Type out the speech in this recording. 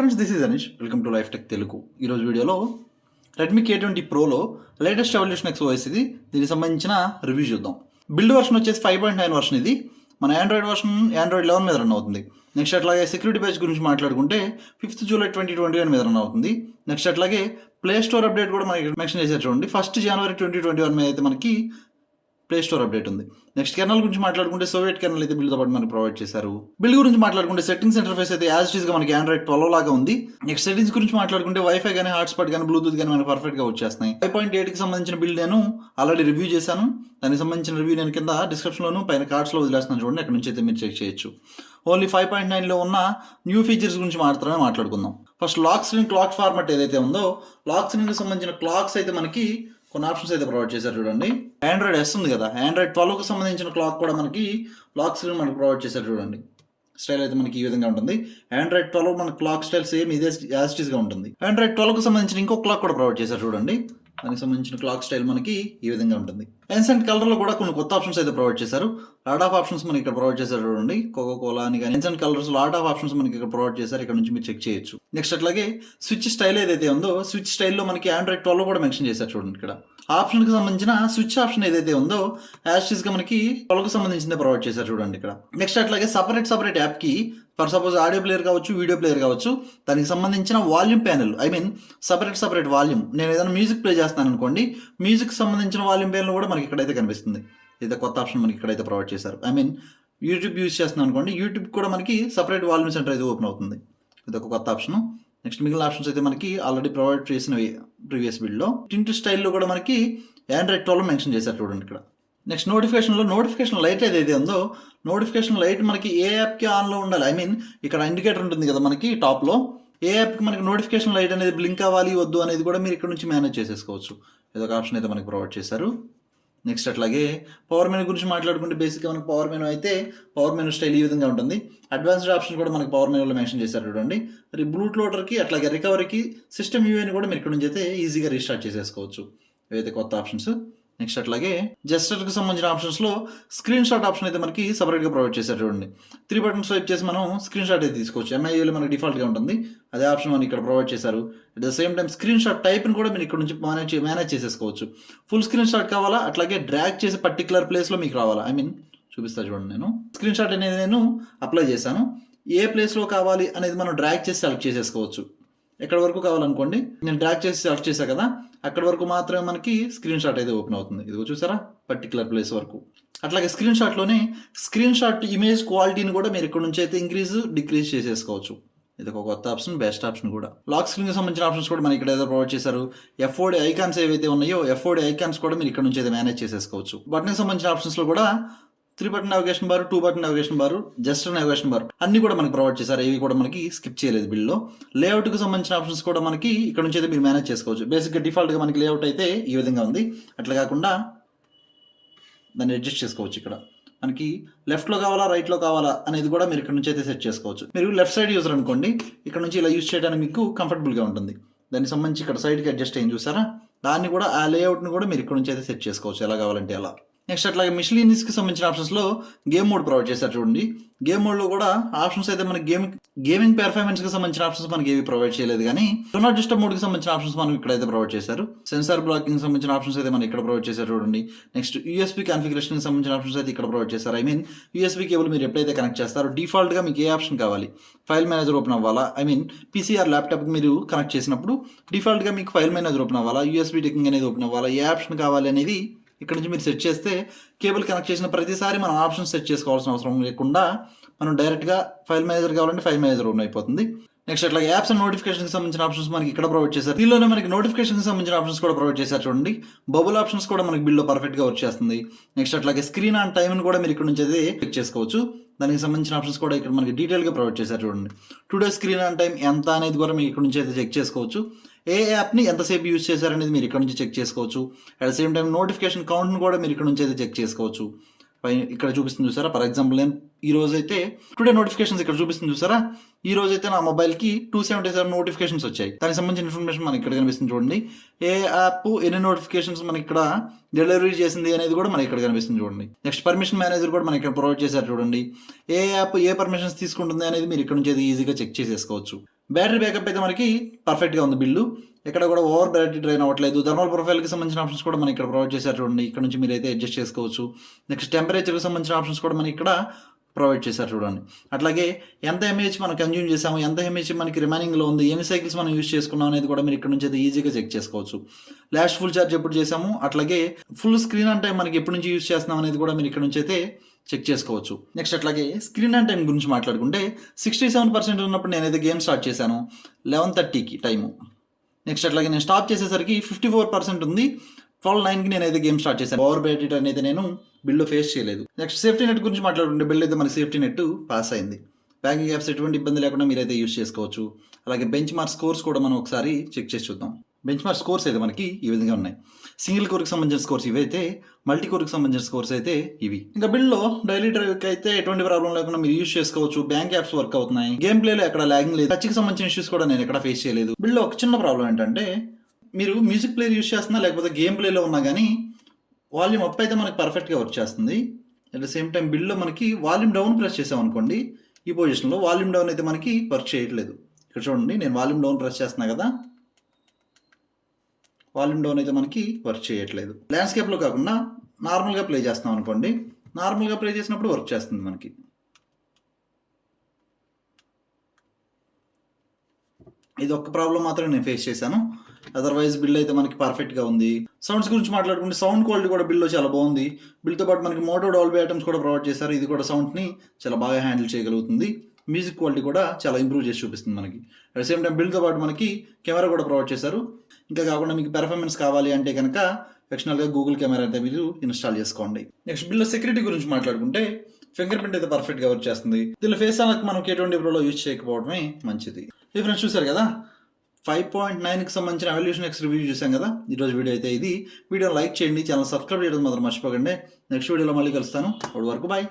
Friends, this is Anish. Welcome to life tech Telugu. ఈరోజు వీడియోలో Redmi K20 ప్రోలో లేటెస్ట్ EvolutionX OS ఇది. దీనికి సంబంధించిన రివ్యూ చూద్దాం. బిల్డ్ వర్షన్ వచ్చేసి 5.9 వర్షన్. ఇది మన ఆండ్రాయిడ్ వర్షన్ Android 11 మీద రన్ అవుతుంది. నెక్స్ట్ అట్లాగే సెక్యూరిటీ పేజ్ గురించి మాట్లాడుకుంటే 5th July 2021 మీద రన్ అవుతుంది. నెక్స్ట్ అట్లాగే ప్లే స్టోర్ అప్డేట్ కూడా మనకి మెన్షన్ చేశారు చూడండి. 1st January 2021 మీద అయితే మనకి ప్లే స్టోర్ అప్డేట్ ఉంది. నెక్స్ట్ కెర్నల్ గురించి మాట్లాడుకుంటే సోవియట్ కెర్నల్ అయితే బిల్డ్తో పాటు మనకి ప్రొవైడ్ చేశారు. బిల్డ్ గురించి మాట్లాడుకుంటే సెట్టింగ్స్ ఇంటర్ఫేస్ అయితే యాజ్ ఇట్ ఈస్ గా మనకి Android 12 లాగా ఉంది. నెక్స్ట్ సెట్టింగ్స్ గురించి మాట్లాడుకుంటే వైఫై కానీ హాట్స్పాట్ కానీ బ్లూటూత్ కానీ మనకి పర్ఫెక్ట్ గా వచ్చేస్తున్నాయి. 5.8 కి సంబంధించిన బిల్డ్ నేను ఆల్రెడీ రివ్యూ చేశాను. దానికి సంబంధించిన రివ్యూ నేను కింద డిస్క్రిప్షన్ లోను పైన కార్డ్స్ లో వదిలేస్తున్నాను చూడండి. అక్కడ నుంచి అయితే మీరు చెక్ చేయొచ్చు. ఓన్లీ 5.9 లో ఉన్న న్యూ ఫీచర్స్ గురించి మాత్రమే మాట్లాడుకుందాం. First lock screen clock format ఏదైతే ఉందో, లాక్ స్క్రీన్ కి సంబంధించిన క్లాక్స్ అయితే మనకి కొన్ని ఆప్షన్స్ అయితే ప్రొవైడ్ చేశారు చూడండి. Android S ఉంది కదా, Android 12కు సంబంధించిన క్లాక్ కూడా మనకి లాక్ స్క్రీన్ మనకి ప్రొవైడ్ చేశారు చూడండి. స్టైల్ అయితే మనకి ఈ విధంగా ఉంటుంది. Android 12 మన క్లాక్ స్టైల్ సేమ్ ఇదే యాజ్ గా ఉంటుంది. Android 12కు సంబంధించిన ఇంకో క్లాక్ కూడా ప్రొవైడ్ చేశారు చూడండి. దానికి సంబంధించిన క్లాక్ స్టైల్ మనకి ఈ విధంగా ఉంటుంది. ఎన్సెంట్ కలర్ లో కూడా కొన్ని కొత్త ఆప్షన్స్ అయితే ప్రొవైడ్ చేశారు. లాట్ ఆఫ్ ఆప్షన్స్ మనకి ఇక్కడ ప్రొవైడ్ చేశారు చూడండి. కోకో కోలా అని కానీ ancient colours lot of options మనకి ఇక్కడ ప్రొవైడ్ చేశారు. ఇక్కడ నుంచి మీరు చెక్ చేయొచ్చు. నెక్స్ట్ అట్లాగే స్విచ్ స్టైల్ ఏదైతే ఉందో, స్విచ్ స్టైల్లో మనకి Android 12 కూడా మెన్షన్ చేశారు చూడండి. ఇక్కడ ఆప్షన్ కి సంబంధించిన స్విచ్ ఆప్షన్ ఏదైతే ఉందో యాజ్ గా మనకి 12 కు సంబంధించిందే ప్రొవైడ్ చేశారు చూడండి ఇక్కడ. నెక్స్ట్ అట్లాగే సపరేట్ యాప్ కి ఫర్ సపోజ్ ఆడియో ప్లేయర్ కావచ్చు, వీడియో ప్లేయర్ కావచ్చు, దానికి సంబంధించిన volume panel, I mean separate volume. నేను ఏదైనా మ్యూజిక్ ప్లే చేస్తాను అనుకోండి, మ్యూజిక్ సంబంధించిన వాల్యూమ్ ప్యానెల్ కూడా మనకి ఇక్కడైతే కనిపిస్తుంది. ఇది కొత్త ఆప్షన్ మనకి ఇక్కడైతే ప్రొవైడ్ చేశారు. ఐ మీన్ యూట్యూబ్ యూజ్ చేస్తున్నాను అనుకోండి, యూట్యూబ్ కూడా మనకి సపరేట్ వాల్యూమ్ సెంటర్ అయితే ఓపెన్ అవుతుంది. ఇది ఒక కొత్త ఆప్షన్. నెక్స్ట్ మిగిలిన ఆప్షన్స్ అయితే మనకి ఆల్రెడీ ప్రొవైడ్ చేసినవి ప్రీవియస్ బిల్డ్లో. టింట్ స్టైల్లో కూడా మనకి Android 12 మెన్షన్ చేశారు చూడండి ఇక్కడ. నెక్స్ట్ నోటిఫికేషన్ లైట్ ఏదైతే ఉందో, నోటిఫికేషన్ లైట్ మనకి ఏ యాప్కి ఆన్లో ఉండాలి. ఐ మీన్ ఇక్కడ ఇండికేటర్ ఉంటుంది కదా మనకి టాప్లో, ఏ యాప్కి మనకి నోటిఫికేషన్ లైట్ అనేది బ్లింక్ అవ్వాలి వద్దు అనేది కూడా మీరు ఇక్కడ నుంచి మేనేజ్ చేసేసుకోవచ్చు. ఇదొక ఆప్షన్ అయితే మనకి ప్రొవైడ్ చేశారు. నెక్స్ట్ అట్లాగే పవర్ మెనూ గురించి మాట్లాడుకుంటే బేసిక్గా మనకి పవర్ మెనూ అయితే పవర్ మెనూ స్టైల్ ఈ విధంగా ఉంటుంది. అడ్వాన్స్డ్ ఆప్షన్ కూడా మనకి పవర్ మెనూలో మెన్షన్ చేశారు చూడండి. మరి బూట్ లోడర్కి అట్లాగే రికవరీకి సిస్టమ్ యూఐని కూడా మీరు ఇక్కడ నుంచి అయితే ఈజీగా రీస్టార్ట్ చేసేసుకోవచ్చు. ఇవైతే కొత్త ఆప్షన్స్. నెక్స్ట్ అట్లాగే జెస్టర్కి సంబంధించిన ఆప్షన్స్లో స్క్రీన్ షాట్ ఆప్షన్ అయితే మనకి సపరేట్గా ప్రొవైడ్ చేశారు చూడండి. 3 బటన్ స్వైప్ చేసి మనం స్క్రీన్ షాట్ అయితే తీసుకోవచ్చు. MIUI మనకి డిఫాల్ట్గా ఉంటుంది. అదే ఆప్షన్ మనకి ఇక్కడ ప్రొవైడ్ చేశారు. At the same time screen shot టైప్ని కూడా మీరు ఇక్కడ నుంచి మేనేజ్ చేసేసుకోవచ్చు. ఫుల్ స్క్రీన్ షాట్ కావాలా, అట్లాగే డ్రాగ్ చేసి పర్టికులర్ ప్లేస్లో మీకు రావాలా, ఐ మీన్ చూపిస్తా చూడండి. నేను స్క్రీన్ షాట్ అనేది నేను అప్లై చేశాను. ఏ ప్లేస్లో కావాలి అనేది మనం డ్రాగ్ చేసి సెలెక్ట్ చేసేసుకోవచ్చు. ఎక్కడి వరకు కావాలనుకోండి, నేను డ్రాగ్ చేసి సెలెక్ట్ చేశాను కదా, అక్కడి వరకు మాత్రమే మనకి స్క్రీన్ షాట్ అయితే ఓపెన్ అవుతుంది. ఇదిగో చూసారా, పర్టికులర్ ప్లేస్ వరకు. అట్లాగే స్క్రీన్ షాట్లోనే స్క్రీన్ షాట్ ఇమేజ్ క్వాలిటీని కూడా మీరు ఇక్కడ నుంచి అయితే డిక్రీజ్ చేసేసుకోవచ్చు. ఇది ఒక కొత్త ఆప్షన్, బెస్ట్ ఆప్షన్ కూడా. లాక్ స్క్రీన్కి సంబంధించిన ఆప్షన్స్ కూడా మనకి ఇక్కడ ఏదో ప్రొవైడ్ చేశారు. FOD ఐకాన్స్ ఏవైతే ఉన్నాయో, FOD ఐకాన్స్ కూడా మీరు ఇక్కడ నుంచి అయితే మేనేజ్ చేసేసుకోవచ్చు. బటన్కి సంబంధించిన ఆప్షన్స్లో కూడా 3 button navigation bar, 2 button navigation bar, just navigation bar అన్ని కూడా మనకి ప్రొవైడ్ చేశారు. ఇవి కూడా మనకి స్కిప్ చేయలేదు బిల్లో. లేఅవుట్కి సంబంధించిన ఆప్షన్స్ కూడా మనకి ఇక్కడ నుంచి అయితే మీరు మేనేజ్ చేసుకోవచ్చు. బేసిక్గా డిఫాల్ట్గా మనకి లేఅవుట్ అయితే ఈ విధంగా ఉంది. అట్లా కాకుండా దాన్ని అడ్జస్ట్ చేసుకోవచ్చు. ఇక్కడ మనకి లెఫ్ట్లో కావాలా, రైట్లో కావాలా అనేది కూడా మీరు ఇక్కడ నుంచి అయితే సెట్ చేసుకోవచ్చు. మీరు లెఫ్ట్ సైడ్ యూజర్ అనుకోండి, ఇక్కడ నుంచి ఇలా యూజ్ చేయడానికి మీకు కంఫర్టబుల్గా ఉంటుంది. దానికి సంబంధించి ఇక్కడ సైడ్కి అడ్జస్ట్ అయ్యింది చూసారా, దాన్ని కూడా ఆ లేఅవుట్ని కూడా మీరు ఇక్కడ నుంచి అయితే సెట్ చేసుకోవచ్చు ఎలా కావాలంటే అలా. నెక్స్ట్ అట్లాగే మిస్లీనియస్కి సంబంధించిన ఆప్షన్స్లో గేమ్ మోడ్ ప్రొవైడ్ చేశారు చూడండి. గేమ్ మోడ్లో కూడా ఆప్షన్స్ అయితే మనకి గేమింగ్ పెర్ఫార్మెన్స్కి సంబంధించిన ఆప్షన్స్ మనకి ఏవి ప్రొవైడ్ చేయలేదు, కానీ డూ నాట్ డిస్టర్బ్ మోడ్కి సంబంధించిన ఆప్షన్స్ మనం ఇక్కడైతే ప్రొవైడ్ చేశారు. సెన్సార్ బ్లాకింగ్ సంబంధించిన ఆప్షన్స్ అయితే మనం ఇక్కడ ప్రొవైడ్ చేశారు చూడండి. నెక్స్ట్ USB కాన్ఫిగరేషన్కి సంబంధించిన ఆప్షన్స్ అయితే ఇక్కడ ప్రొవైడ్ చేశారు. ఐ మీన్ USB కేబుల్ మీరు ఎప్పుడైతే కనెక్ట్ చేస్తారో డిఫాల్ట్గా మీకు ఏ ఆప్షన్ కావాలి, ఫైల్ మేనేజర్ ఓపెన్ అవ్వాలా, ఐ మీన్ PC ఆర్ ల్యాప్టాప్కి మీరు కనెక్ట్ చేసినప్పుడు డిఫాల్ట్గా మీకు ఫైల్ మేనేజర్ ఓపెన్ అవ్వాలా, USB టెకింగ్ అనేది ఓపెన్ అవ్వాలా, ఏ ఆప్షన్ కావాలి అనేది ఇక్కడ నుంచి మీరు సెట్ చేస్తే కేబుల్ కనెక్ట్ చేసిన ప్రతిసారి మనం ఆప్షన్ సెట్ చేసుకోవాల్సిన అవసరం లేకుండా మనం డైరెక్ట్గా ఫైల్ మేనేజర్ కావాలంటే ఫైల్ మేనేజర్ ఓపెన్ అయిపోతుంది. నెక్స్ట్ అట్లా యాప్స్ అండ్ నోటిఫికేషన్కి సంబంధించిన ఆప్షన్స్ మనకి ఇక్కడ ప్రొవైడ్ చేశారు. దీనిలోనే మనకి నోటిఫికేషన్కి సంబంధించిన ఆప్షన్స్ కూడా ప్రొవైడ్ చేశారు చూడండి. బబుల్ ఆప్షన్స్ కూడా మనకి బిల్లో పర్ఫెక్ట్గా వర్క్ చేస్తుంది. నెక్స్ట్ అట్లాగే స్క్రీన్ ఆన్ టైంని కూడా మీరు ఇక్కడ నుంచి అయితే చెక్ చేసుకోవచ్చు. దానికి సంబంధించిన ఆప్షన్స్ కూడా ఇక్కడ మనకి డీటెయిల్గా ప్రొవైడ్ చేశారు చూడండి. టుడే స్క్రీన్ ఆన్ టైం ఎంత అనేది కూడా మీరు ఇక్కడ నుంచి అయితే చెక్ చేసుకోవచ్చు. ఏ యాప్ని ఎంతసేపు యూజ్ చేశారనేది మీరు ఇక్కడ నుంచి చెక్ చేసుకోవచ్చు. At the same time notification కౌంట్ని కూడా మీరు ఇక్కడ నుంచి అయితే చెక్ చేసుకోవచ్చు. ఇక్కడ చూపిస్తుంది చూసారా, ఫర్ ఎగ్జాంపుల్ నేను ఈ రోజు అయితే టుడే నోటిఫికేషన్స్ ఇక్కడ చూపిస్తుంది చూసారా, ఈ రోజు అయితే నా మొబైల్కి 277 నోటిఫికేషన్స్ వచ్చాయి. దానికి సంబంధించిన ఇన్ఫర్మేషన్ మనకి ఇక్కడ కనిపిస్తుంది చూడండి. ఏ యాప్ ఎన్ని నోటిఫికేషన్స్ మనకి ఇక్కడ డెలివరీ చేసింది అనేది కూడా మనకి ఇక్కడ కనిపిస్తుంది చూడండి. నెక్స్ట్ పర్మిషన్ మేనేజర్ కూడా మనకి ఇక్కడ ప్రొవైడ్ చేశారు చూడండి. ఏ యాప్ ఏ పర్మిషన్స్ తీసుకుంటుంది అనేది మీరు ఇక్కడ నుంచి అయితే ఈజీగా చెక్ చేసేసుకోవచ్చు. బ్యాటరీ బ్యాకప్ అయితే మనకి పర్ఫెక్ట్గా ఉంది బిల్లు, ఎక్కడ కూడా ఓవర్ బ్యాటరీ డ్రైన్ అవ్వట్లేదు. థర్మల్ ప్రొఫైల్కి సంబంధించిన ఆప్షన్స్ కూడా మనం ఇక్కడ ప్రొవైడ్ చేశారు చూడండి, ఇక్కడ నుంచి మీరు అయితే అడ్జస్ట్ చేసుకోవచ్చు. నెక్స్ట్ టెంపరేచర్కి సంబంధించిన ఆప్షన్స్ కూడా మనకి ఇక్కడ ప్రొవైడ్ చేశారు చూడండి. అట్లాగే ఎంత ఎంఏహెచ్ మనం కన్జ్యూమ్ చేసాము, ఎంత ఎంఏహెచ్ మనకి రిమైనింగ్లో ఉంది, ఎన్ని సైకిల్స్ మనం యూజ్ చేసుకున్నాం అనేది కూడా మీరు ఇక్కడ నుంచి అయితే ఈజీగా చెక్ చేసుకోవచ్చు. లాస్ట్ ఫుల్ ఛార్జ్ ఎప్పుడు చేసాము, అట్లాగే ఫుల్ స్క్రీన్ ఆన్ టైం మనకి ఎప్పటి నుంచి యూజ్ చేస్తున్నాం అనేది కూడా మీరు ఇక్కడ నుంచి అయితే చెక్ చేసుకోవచ్చు. నెక్స్ట్ అట్లాగే స్క్రీన్ ఆన్ టైం గురించి మాట్లాడుకుంటే 67% ఉన్నప్పుడు నేనైతే గేమ్ స్టార్ట్ చేశాను 11:30కి టైము. నెక్స్ట్ అట్లాగే నేను స్టాప్ చేసేసరికి 54% ఉంది, 12:09కి నేనైతే గేమ్ స్టార్ట్ చేశాను. ఓవర్ బ్యాటరీ అనేది నేను బిల్డ్ ఫేస్ చేయలేదు. నెక్స్ట్ సేఫ్టీ నెట్ గురించి మాట్లాడుకుంటే బిల్డ్ అయితే మనకి సేఫ్టీ నెట్ పాస్ అయింది. బ్యాంకింగ్ యాప్స్ ఎటువంటి ఇబ్బంది లేకుండా మీరైతే యూజ్ చేసుకోవచ్చు. అలాగే బెంచ్ మార్క్ స్కోర్స్ కూడా మనం ఒకసారి చెక్ చేసి చూద్దాం. బెంచ్ మార్క్ స్కోర్స్ అయితే మనకి ఈ విధంగా ఉన్నాయి. సింగిల్ కోర్కి సంబంధించిన స్కోర్స్ ఇవైతే, మల్టీ కోర్కి సంబంధించిన స్కోర్స్ అయితే ఇవి. ఇంకా బిల్డ్లో డైలీ డ్రైవ్కి అయితే ఎటువంటి ప్రాబ్లం లేకుండా మీరు యూజ్ చేసుకోవచ్చు. బ్యాంక్ యాప్స్ వర్క్ అవుతున్నాయి, గేమ్ ప్లేలో ఎక్కడ లాగింగ్ లేదు, టచ్కి సంబంధించిన ఇష్యూస్ కూడా నేను ఎక్కడ ఫేస్ చేయలేదు. బిల్డ్లో ఒక చిన్న ప్రాబ్లం ఏంటంటే మీరు మ్యూజిక్ ప్లేయర్ యూజ్ చేస్తున్నా లేకపోతే గేమ్ ప్లేలో ఉన్నా కానీ వాల్యూమ్ అప్ అయితే మనకి పర్ఫెక్ట్గా వర్క్ చేస్తుంది. అట్ ద సేమ్ టైం బిల్డ్లో మనకి వాల్యూమ్ డౌన్ ప్రెస్ చేసామనుకోండి, ఈ పొజిషన్లో వాల్యూమ్ డౌన్ అయితే మనకి వర్క్ చేయట్లేదు. ఇక్కడ చూడండి, నేను వాల్యూమ్ డౌన్ ప్రెస్ చేస్తున్నా కదా, వాల్యూమ్ డౌన్ అయితే మనకి వర్క్ చేయట్లేదు. ల్యాండ్స్కేప్లో కాకుండా నార్మల్గా ప్లే చేస్తున్నాం అనుకోండి, నార్మల్గా ప్లే చేసినప్పుడు వర్క్ చేస్తుంది మనకి. ఇది ఒక్క ప్రాబ్లం మాత్రం నేను ఫేస్ చేశాను, అదర్వైజ్ బిల్డ్ అయితే మనకి పర్ఫెక్ట్గా ఉంది. సౌండ్స్ గురించి మాట్లాడుకుంటే సౌండ్ క్వాలిటీ కూడా బిల్డ్లో చాలా బాగుంది. బిల్డ్తో పాటు మనకి మోటో డాల్బీ ఐటమ్స్ కూడా ప్రొవైడ్ చేశారు, ఇది కూడా సౌండ్ని చాలా బాగా హ్యాండిల్ చేయగలుగుతుంది. మ్యూజిక్ క్వాలిటీ కూడా చాలా ఇంప్రూవ్ చేసి చూపిస్తుంది మనకి. అట్ ద సేమ్ టైం బిల్డ్తో పాటు మనకి కెమెరా కూడా ప్రొవైడ్ చేశారు. ఇంకా కాకుండా మీకు పెర్ఫార్మెన్స్ కావాలి అంటే కనుక ఎక్స్టర్నల్గా గూగుల్ కెమెరా అయితే మీరు ఇన్స్టాల్ చేసుకోండి. నెక్స్ట్ బిల్డ్ సెక్యూరిటీ గురించి మాట్లాడుకుంటే ఫింగర్ ప్రింట్ అయితే పర్ఫెక్ట్గా వర్క్ చేస్తుంది. దీనిలో ఫేస్ అన్లాక్ మనం K20 Proలో యూజ్ చేయకపోవడమే మంచిది. ఈ ఫ్రెండ్స్ చూసారు కదా, 5.9కి సంబంధించిన EvolutionX రివ్యూ చూసాం కదా. ఈరోజు వీడియో అయితే ఇది. వీడియో లైక్ చేయండి, ఛానల్ సబ్స్క్రైబ్ చేయడం మాత్రం మర్చిపోకండి. నెక్స్ట్ వీడియోలో మళ్ళీ కలుస్తాను, అప్పటి వరకు బాయ్.